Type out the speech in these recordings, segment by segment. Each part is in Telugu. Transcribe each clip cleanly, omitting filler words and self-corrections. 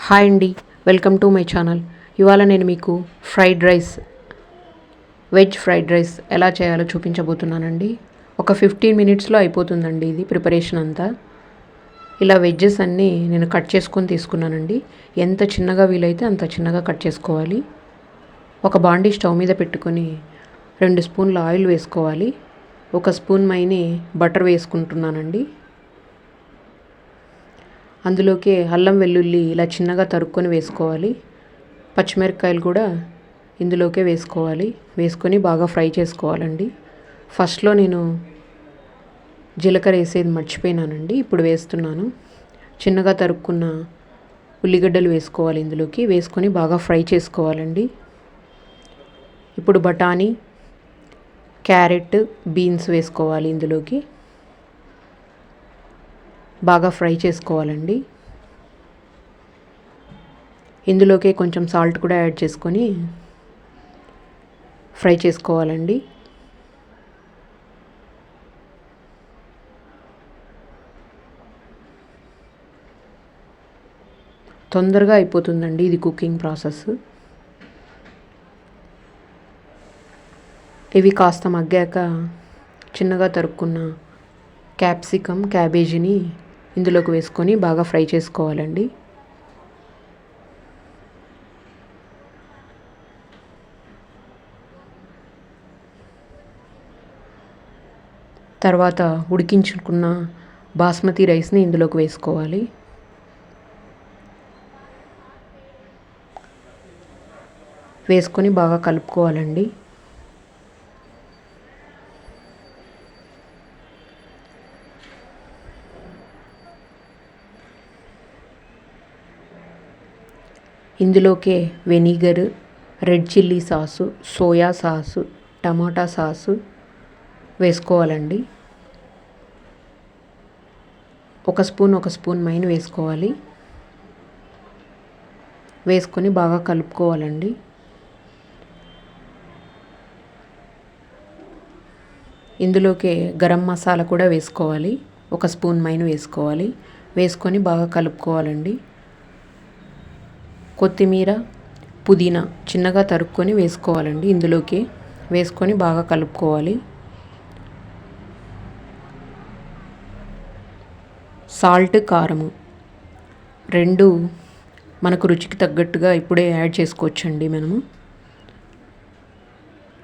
హాయ్ అండి, వెల్కమ్ టు మై ఛానల్. ఇవాళ నేను మీకు వెజ్ ఫ్రైడ్ రైస్ ఎలా చేయాలో చూపించబోతున్నానండి. ఒక 15 మినిట్స్లో అయిపోతుందండి ఇది ప్రిపరేషన్ అంతా. ఇలా వెజ్జెస్ అన్నీ నేను కట్ చేసుకొని తీసుకున్నానండి. ఎంత చిన్నగా వీలైతే అంత చిన్నగా కట్ చేసుకోవాలి. ఒక బాండీ స్టవ్ మీద పెట్టుకొని 2 స్పూన్ల ఆయిల్ వేసుకోవాలి. 1 స్పూన్ మైని బటర్ వేసుకుంటున్నానండి. అందులోకి అల్లం వెల్లుల్లి ఇలా చిన్నగా తరుక్కొని వేసుకోవాలి. పచ్చిమిరపకాయలు కూడా ఇందులోకే వేసుకోవాలి. వేసుకొని బాగా ఫ్రై చేసుకోవాలండి. ఫస్ట్లో నేను జీలకర్ర వేసేది మర్చిపోయినానండి, ఇప్పుడు వేస్తున్నాను. చిన్నగా తరుక్కున్న ఉల్లిగడ్డలు వేసుకోవాలి. ఇందులోకి వేసుకొని బాగా ఫ్రై చేసుకోవాలండి. ఇప్పుడు బఠానీ, క్యారెట్, బీన్స్ వేసుకోవాలి. ఇందులోకి బాగా ఫ్రై చేసుకోవాలండి. ఇందులోకి కొంచెం సాల్ట్ కూడా యాడ్ చేసుకొని ఫ్రై చేసుకోవాలండి. తొందరగా అయిపోతుందండి ఇది కుకింగ్ ప్రాసెస్. ఇవి కాస్త మగ్గాక చిన్నగా తరుక్కున్న క్యాప్సికమ్, క్యాబేజీని ఇందులోకి వేసుకొని బాగా ఫ్రై చేసుకోవాలండి. తర్వాత ఉడికించుకున్న బాస్మతి రైస్ని ఇందులోకి వేసుకోవాలి. వేసుకొని బాగా కలుపుకోవాలండి. ఇందులోకే vinegar, red chilli sauce, soya sauce, tomato sauce వేసుకోవాలండి. 1 స్పూన్ మైన్ వేసుకోవాలి. వేసుకొని బాగా కలుపుకోవాలండి. ఇందులోకే గరం మసాలా కూడా వేసుకోవాలి. 1 స్పూన్ మైన్ వేసుకోవాలి. వేసుకొని బాగా కలుపుకోవాలండి. కొత్తిమీర, పుదీనా చిన్నగా తరుక్కొని వేసుకోవాలండి. ఇందులోకి వేసుకొని బాగా కలుపుకోవాలి. సాల్ట్, కారము 2 మనకు రుచికి తగ్గట్టుగా ఇప్పుడే యాడ్ చేసుకోవచ్చండి. మనము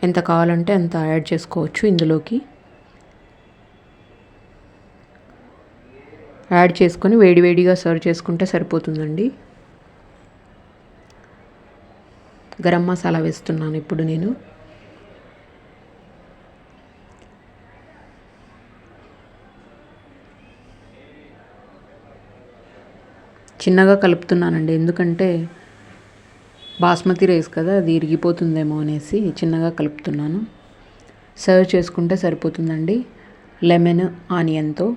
ఎంత కావాలంటే అంత యాడ్ చేసుకోవచ్చు. ఇందులోకి యాడ్ చేసుకొని వేడివేడిగా సర్వ్ చేసుకుంటే సరిపోతుందండి. గరం మసాలా వేస్తున్నాను ఇప్పుడు నేను. చిన్నగా కలుపుతున్నానండి, ఎందుకంటే బాస్మతి రైస్ కదా, అది ఇరిగిపోతుందేమో అనేసి చిన్నగా కలుపుతున్నాను. సర్వ్ చేసుకుంటే సరిపోతుందండి. లెమన్, ఆనియన్తో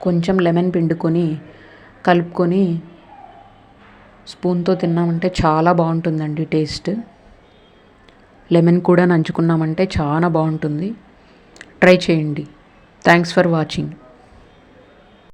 కొంచెం లెమన్ పిండుకొని కలుపుకొని స్పూన్తో తిన్నామంటే చాలా బాగుంటుందండి టేస్ట్. లెమన్ కూడా నంచుకున్నామంటే చాలా బాగుంటుంది. ట్రై చేయండి. Thanks for watching.